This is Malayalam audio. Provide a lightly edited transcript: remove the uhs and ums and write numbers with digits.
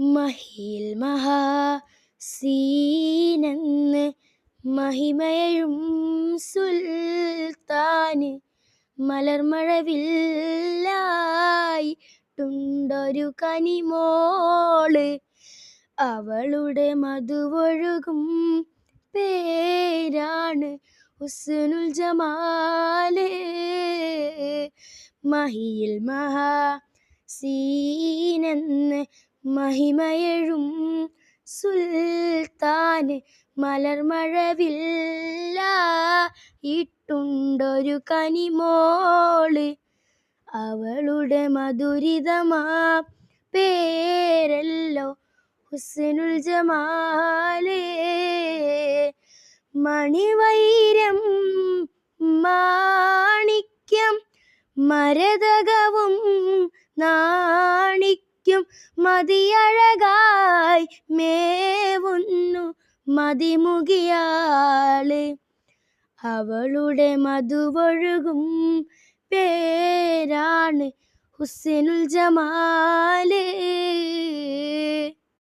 മഹിയിൽ മഹാസീനെന്ന് മഹിമയും സുൽത്താന് മലർമഴവില്ലായിട്ടുണ്ടൊരു കനിമോള്. അവളുടെ മധുവൊഴുകും പേരാണ് ഹുസ്നുൽ ജമാല്. മഹിയിൽ മഹാസീനെന്ന് മഹിമയഴും സുൽത്താന് മലർമഴവില്ലായിട്ടുണ്ടൊരു കനിമോള്. അവളുടെ മധുരിതമാ പേരല്ലോ ഹുസ്നുൽ ജമാല്. മണിവൈരം മാണിക്യം മരതകവും നാണിക്കും മതിയഴകായി മേവുന്നു മതിമുകിയാള്. അവളുടെ മധുവൊഴുകും പേരാണ് ഹുസ്നുൽ ജമാല്.